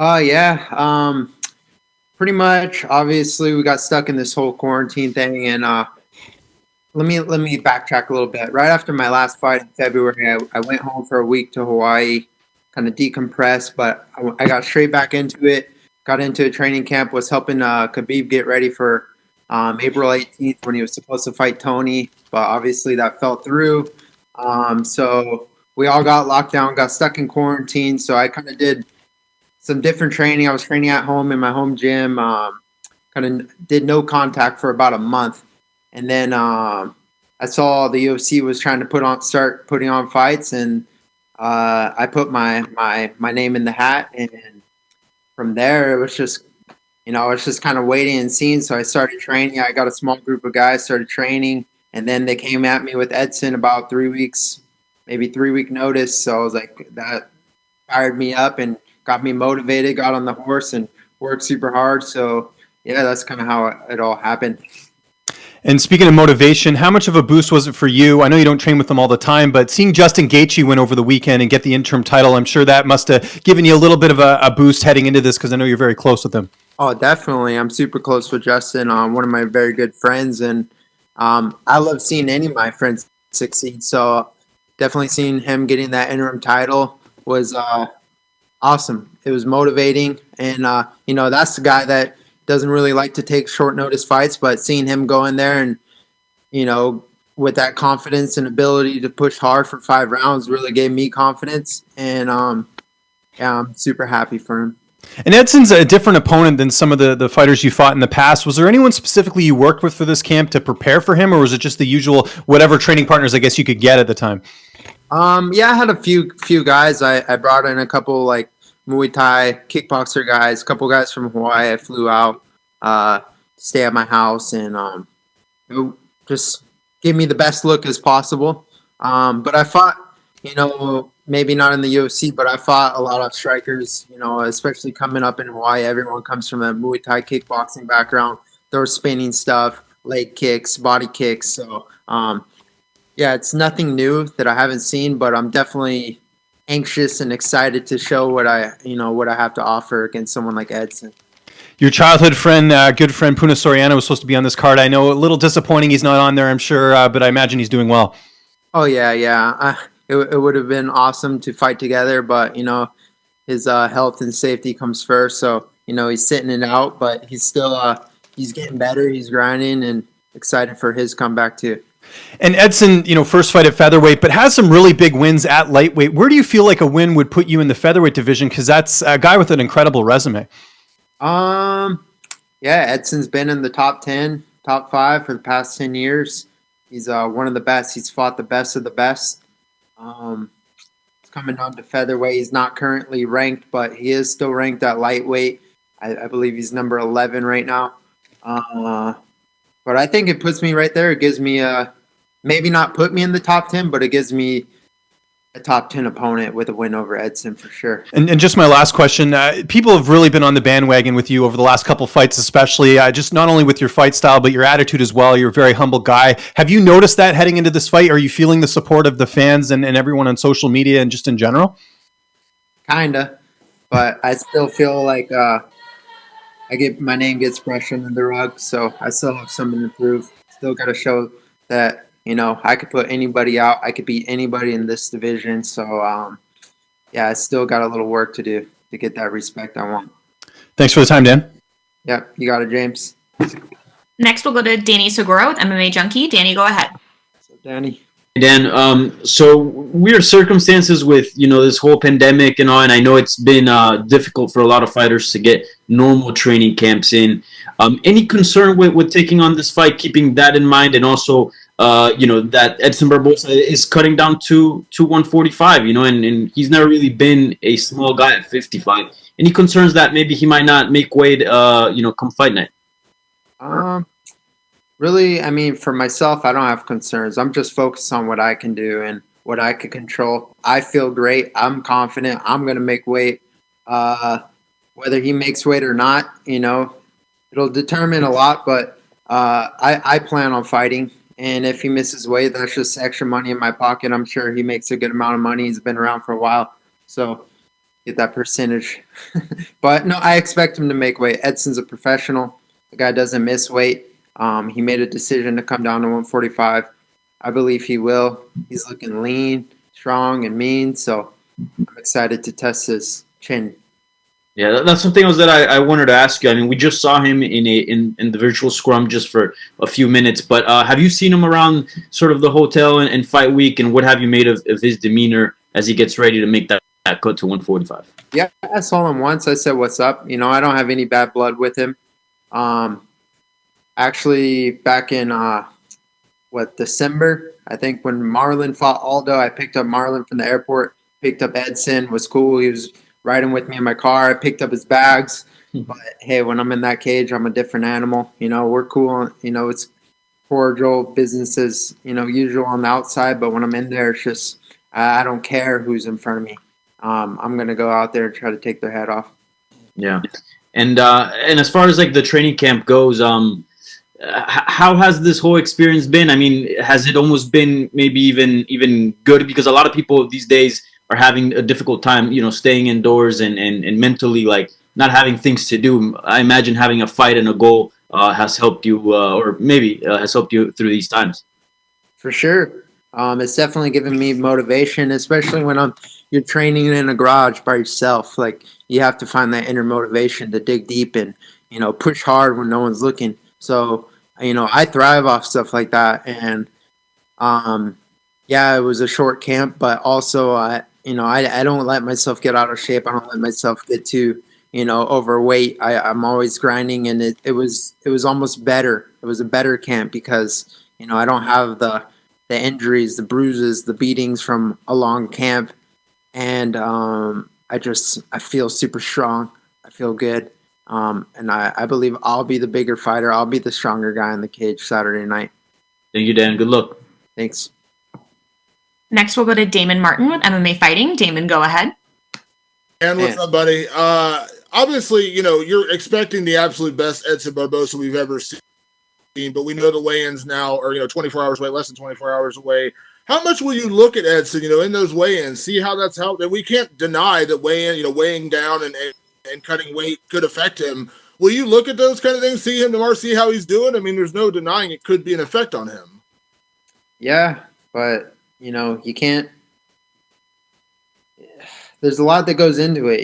Yeah. Pretty much. Obviously, we got stuck in this whole quarantine thing, and let me backtrack a little bit. Right after my last fight in February, I went home for a week to Hawaii, kind of decompress, but I got straight back into it. Got into a training camp. Was helping Khabib get ready for April 18th when he was supposed to fight Tony, but obviously that fell through. So we all got locked down, got stuck in quarantine. So I kind of did some different training. I was training at home in my home gym. Kind of did no contact for about a month, and then I saw the UFC was trying to start putting on fights, and I put my name in the hat, and from there it was just I was just kind of waiting and seeing. So I started training. I got a small group of guys, started training, and then they came at me with Edson about 3 weeks, maybe 3 week notice. So I was like, that fired me up and got me motivated, got on the horse and worked super hard. So yeah, that's kind of how it all happened. And speaking of motivation, how much of a boost was it for you? I know you don't train with them all the time, but seeing Justin Gaethje win over the weekend and get the interim title, I'm sure that must have given you a little bit of a boost heading into this because I know you're very close with him. Oh, definitely. I'm super close with Justin, one of my very good friends, and I love seeing any of my friends succeed. So definitely seeing him getting that interim title was awesome. It was motivating, and that's the guy that doesn't really like to take short notice fights, but seeing him go in there and with that confidence and ability to push hard for 5 rounds really gave me confidence, and yeah, I'm super happy for him. And Edson's a different opponent than some of the fighters you fought in the past. Was there anyone specifically you worked with for this camp to prepare for him, or was it just the usual whatever training partners I guess you could get at the time? Yeah, I had a few guys. I brought in a couple like Muay Thai kickboxer guys, a couple guys from Hawaii. I flew out, stay at my house, and just give me the best look as possible. But I fought, maybe not in the UFC, but I fought a lot of strikers. Especially coming up in Hawaii, everyone comes from a Muay Thai kickboxing background. They're spinning stuff, leg kicks, body kicks. So yeah, it's nothing new that I haven't seen, but I'm definitely anxious and excited to show what I have to offer against someone like Edson. Your childhood friend, good friend Puna Soriano was supposed to be on this card. I know a little disappointing he's not on there, I'm sure, but I imagine he's doing well. Oh yeah, yeah. It would have been awesome to fight together, but his health and safety comes first. So he's sitting it out, but he's still he's getting better. He's grinding, and excited for his comeback too. And Edson, first fight at featherweight, but has some really big wins at lightweight. Where do you feel like a win would put you in the featherweight division? Because that's a guy with an incredible resume. Yeah, Edson's been in the top 10, top 5 for the past 10 years. He's one of the best. He's fought the best of the best. He's coming down to featherweight. He's not currently ranked, but he is still ranked at lightweight. I believe he's number 11 right now. But I think it puts me right there. It gives me maybe not put me in the top 10, but it gives me a top 10 opponent with a win over Edson for sure. And just my last question, people have really been on the bandwagon with you over the last couple fights, especially just not only with your fight style, but your attitude as well. You're a very humble guy. Have you noticed that heading into this fight? Are you feeling the support of the fans and everyone on social media and just in general? Kinda, but I still feel like my name gets brushed under the rug, so I still have something to prove. Still got to show that I could put anybody out. I could beat anybody in this division. So yeah, I still got a little work to do to get that respect I want. Thanks for the time, Dan. Yep, you got it, James. Next, we'll go to Danny Segura with MMA Junkie. Danny, go ahead. So, Danny. Dan, so weird circumstances with this whole pandemic and all, and I know it's been difficult for a lot of fighters to get normal training camps in. Any concern with taking on this fight, keeping that in mind, and also that Edson Barboza is cutting down to 145, and he's never really been a small guy at 55. Any concerns that maybe he might not make weight, come fight night? Really, I mean, for myself, I don't have concerns. I'm just focused on what I can do and what I can control. I feel great. I'm confident. I'm going to make weight. Whether he makes weight or not, it'll determine a lot, but I plan on fighting. And if he misses weight, that's just extra money in my pocket. I'm sure he makes a good amount of money. He's been around for a while. So get that percentage. But no, I expect him to make weight. Edson's a professional. The guy doesn't miss weight. He made a decision to come down to 145. I believe he will. He's looking lean, strong, and mean. So I'm excited to test his chin. Yeah, that's something else that I wanted to ask you. I mean, we just saw him in the virtual scrum just for a few minutes, but have you seen him around sort of the hotel and fight week, and what have you made of his demeanor as he gets ready to make that cut to 145? Yeah, I saw him once. I said, "What's up?" I don't have any bad blood with him. Um, Actually, back in December, I think when Marlon fought Aldo, I picked up Marlon from the airport. Picked up Edson. Was cool. He was riding with me in my car. I picked up his bags. But hey, when I'm in that cage, I'm a different animal. We're cool. It's cordial, business as usual on the outside. But when I'm in there, it's just I don't care who's in front of me. I'm gonna go out there and try to take their head off. Yeah, and as far as like the training camp goes, how has this whole experience been? I mean, has it almost been maybe even good? Because a lot of people these days are having a difficult time, staying indoors and mentally like not having things to do. I imagine having a fight and a goal has helped you, or maybe has helped you through these times. For sure. It's definitely given me motivation, especially when you're training in a garage by yourself. Like you have to find that inner motivation to dig deep and push hard when no one's looking. So I thrive off stuff like that. And yeah, it was a short camp, but also I don't let myself get out of shape. I don't let myself get too overweight. I'm always grinding, and it was almost better. It was a better camp because I don't have the injuries, the bruises, the beatings from a long camp, and I feel super strong. I feel good, and I believe I'll be the bigger fighter. I'll be the stronger guy in the cage Saturday night. Thank you, Dan. Good luck. Thanks. Next, we'll go to Damon Martin with MMA Fighting. Damon, go ahead. And what's up, buddy? Obviously, you're expecting the absolute best Edson Barboza we've ever seen, but we know the weigh-ins now are 24 hours away, less than 24 hours away. How much will you look at Edson, in those weigh-ins, see how that's helped? And we can't deny that weighing down and cutting weight could affect him. Will you look at those kind of things, see him tomorrow, see how he's doing? I mean, there's no denying it could be an effect on him. Yeah, but you can't. There's a lot that goes into it.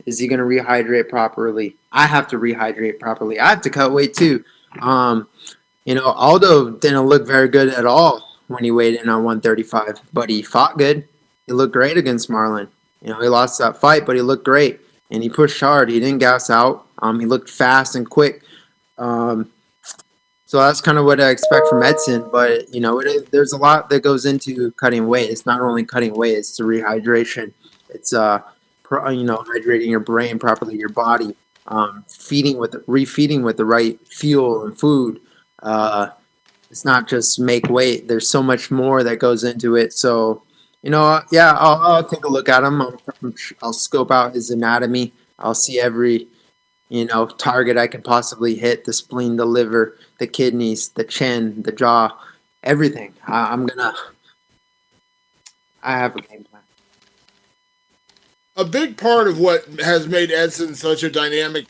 Is he going to rehydrate properly? I have to rehydrate properly. I have to cut weight too. Aldo didn't look very good at all when he weighed in on 135, but he fought good. He looked great against Marlon. He lost that fight, but he looked great, and he pushed hard. He didn't gas out. He looked fast and quick. So that's kind of what I expect from Edson. But there's a lot that goes into cutting weight. It's not only cutting weight; it's the rehydration. It's hydrating your brain properly, your body, refeeding with the right fuel and food. It's not just make weight. There's so much more that goes into it. So, yeah, I'll take a look at him. I'll scope out his anatomy. I'll see every, target I can possibly hit: the spleen, the liver, the kidneys, the chin, the jaw, everything. I have a game plan. A big part of what has made Edson such a dynamic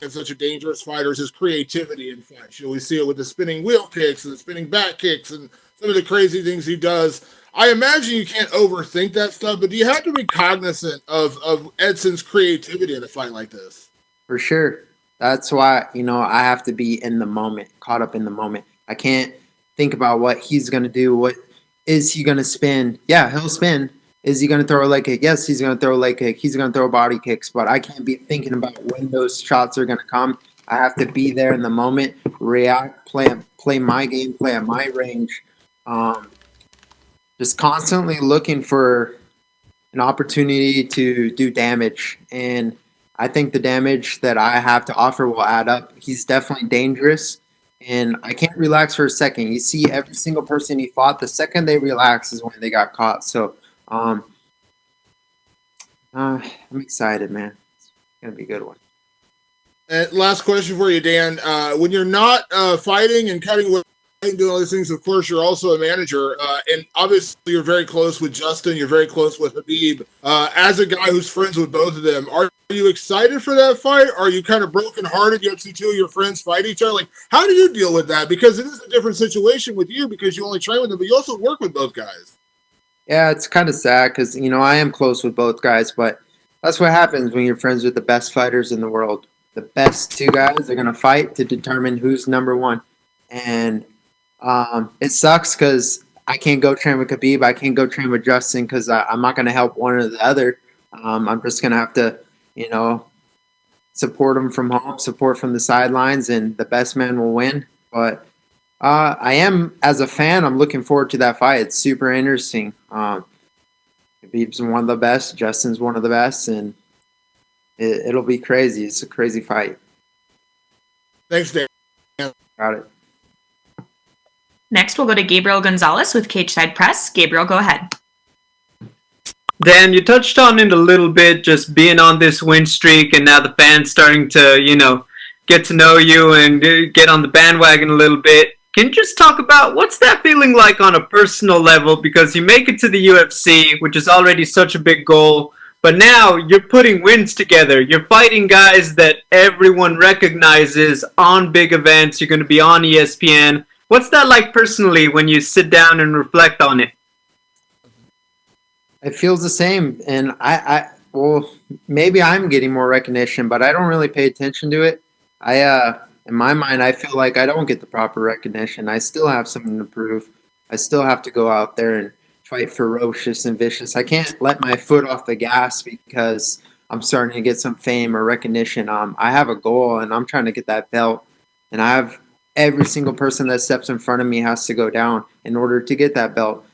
and such a dangerous fighter is his creativity in fights. We see it with the spinning wheel kicks and the spinning back kicks and some of the crazy things he does. I imagine you can't overthink that stuff, but do you have to be cognizant of Edson's creativity in a fight like this? For sure. That's why, I have to be in the moment, caught up in the moment. I can't think about what he's going to do. What is he going to spin? Yeah, he'll spin. Is he going to throw a leg kick? Yes, he's going to throw a leg kick. He's going to throw body kicks, but I can't be thinking about when those shots are going to come. I have to be there in the moment, react, play my game, play at my range. Just constantly looking for an opportunity to do damage. And I think the damage that I have to offer will add up. He's definitely dangerous, and I can't relax for a second. You see every single person he fought, the second they relax is when they got caught. So I'm excited, man. It's going to be a good one. And last question for you, Dan. When you're not fighting and cutting weight, doing all these things. Of course, you're also a manager, and obviously you're very close with Justin. You're very close with Habib. As a guy who's friends with both of them, are you excited for that fight? Are you kind of brokenhearted? You have to see two of your friends fight each other. Like, how do you deal with that? Because it is a different situation with you because you only train with them, but you also work with both guys. Yeah, it's kind of sad because, I am close with both guys, but that's what happens when you're friends with the best fighters in the world. The best two guys are going to fight to determine who's number one. And it sucks because I can't go train with Khabib. I can't go train with Justin because I'm not going to help one or the other. I'm just going to have to, support them from home, support from the sidelines, and the best man will win. But I am, as a fan, I'm looking forward to that fight. It's super interesting. Khabib's one of the best. Justin's one of the best, and it'll be crazy. It's a crazy fight. Thanks, Dan. Got it. Next, we'll go to Gabriel Gonzalez with Cage Side Press. Gabriel, go ahead. Dan, you touched on it a little bit, just being on this win streak, and now the fans starting to, get to know you and get on the bandwagon a little bit. Can you just talk about what's that feeling like on a personal level? Because you make it to the UFC, which is already such a big goal, but now you're putting wins together. You're fighting guys that everyone recognizes on big events. You're going to be on ESPN. What's that like personally when you sit down and reflect on it? It feels the same, and well, maybe I'm getting more recognition, but I don't really pay attention to it. In my mind, I feel like I don't get the proper recognition. I still have something to prove. I still have to go out there and fight ferocious and vicious. I can't let my foot off the gas because I'm starting to get some fame or recognition. I have a goal, and I'm trying to get that belt, and I have every single person that steps in front of me has to go down in order to get that belt.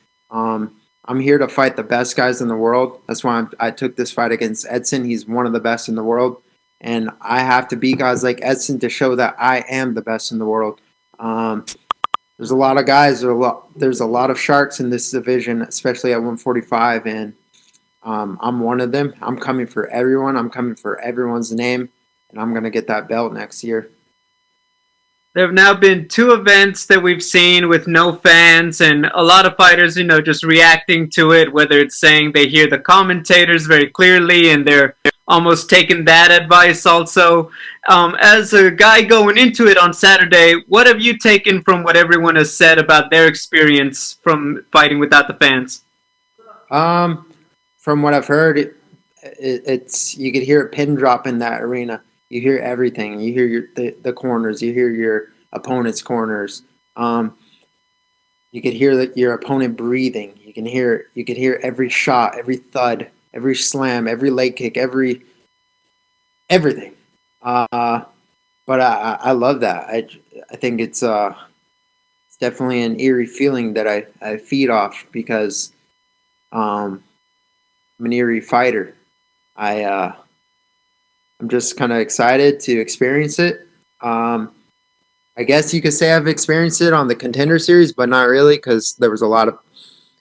I'm here to fight the best guys in the world. That's why I took this fight against Edson. He's one of the best in the world. And I have to beat guys like Edson to show that I am the best in the world. There's a lot of guys. There's a lot of sharks in this division, especially at 145. And I'm one of them. I'm coming for everyone. I'm coming for everyone's name. And I'm going to get that belt next year. There have now been 2 events that we've seen with no fans and a lot of fighters, just reacting to it, whether it's saying they hear the commentators very clearly and they're almost taking that advice also. As a guy going into it on Saturday, what have you taken from what everyone has said about their experience from fighting without the fans? From what I've heard, it's you could hear a pin drop in that arena. You hear everything. You hear the corners. You hear your opponent's corners. You could hear your opponent breathing. You could hear every shot, every thud, every slam, every leg kick, everything. But I love that. I think it's definitely an eerie feeling that I feed off because I'm an eerie fighter. I'm just kind of excited to experience it. I guess you could say I've experienced it on the Contender Series, but not really because there was a lot of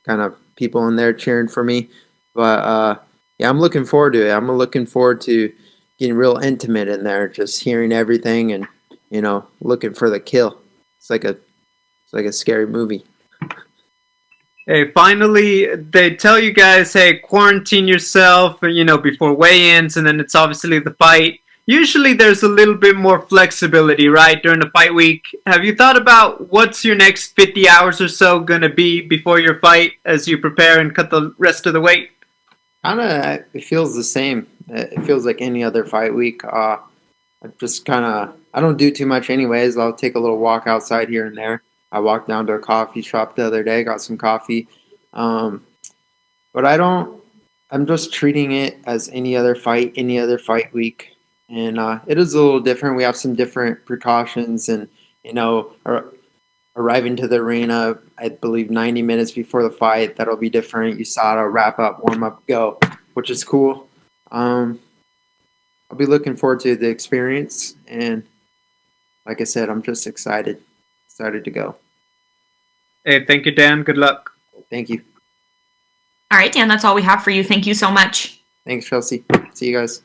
kind of people in there cheering for me. But yeah, I'm looking forward to it. I'm looking forward to getting real intimate in there, just hearing everything and looking for the kill. It's like a scary movie. Hey, finally, they tell you guys, hey, quarantine yourself, before weigh-ins, and then it's obviously the fight. Usually there's a little bit more flexibility, right, during the fight week. Have you thought about what's your next 50 hours or so going to be before your fight as you prepare and cut the rest of the weight? It feels the same. It feels like any other fight week. I don't do too much anyways. I'll take a little walk outside here and there. I walked down to a coffee shop the other day, got some coffee. But I'm just treating it as any other fight week. And it is a little different. We have some different precautions and, arriving to the arena, I believe 90 minutes before the fight, that'll be different. USADA, wrap up, warm up, go, which is cool. I'll be looking forward to the experience. And like I said, I'm just excited to go. Hey, thank you, Dan. Good luck. Thank you. All right, Dan, that's all we have for you. Thank you so much. Thanks, Chelsea. See you guys.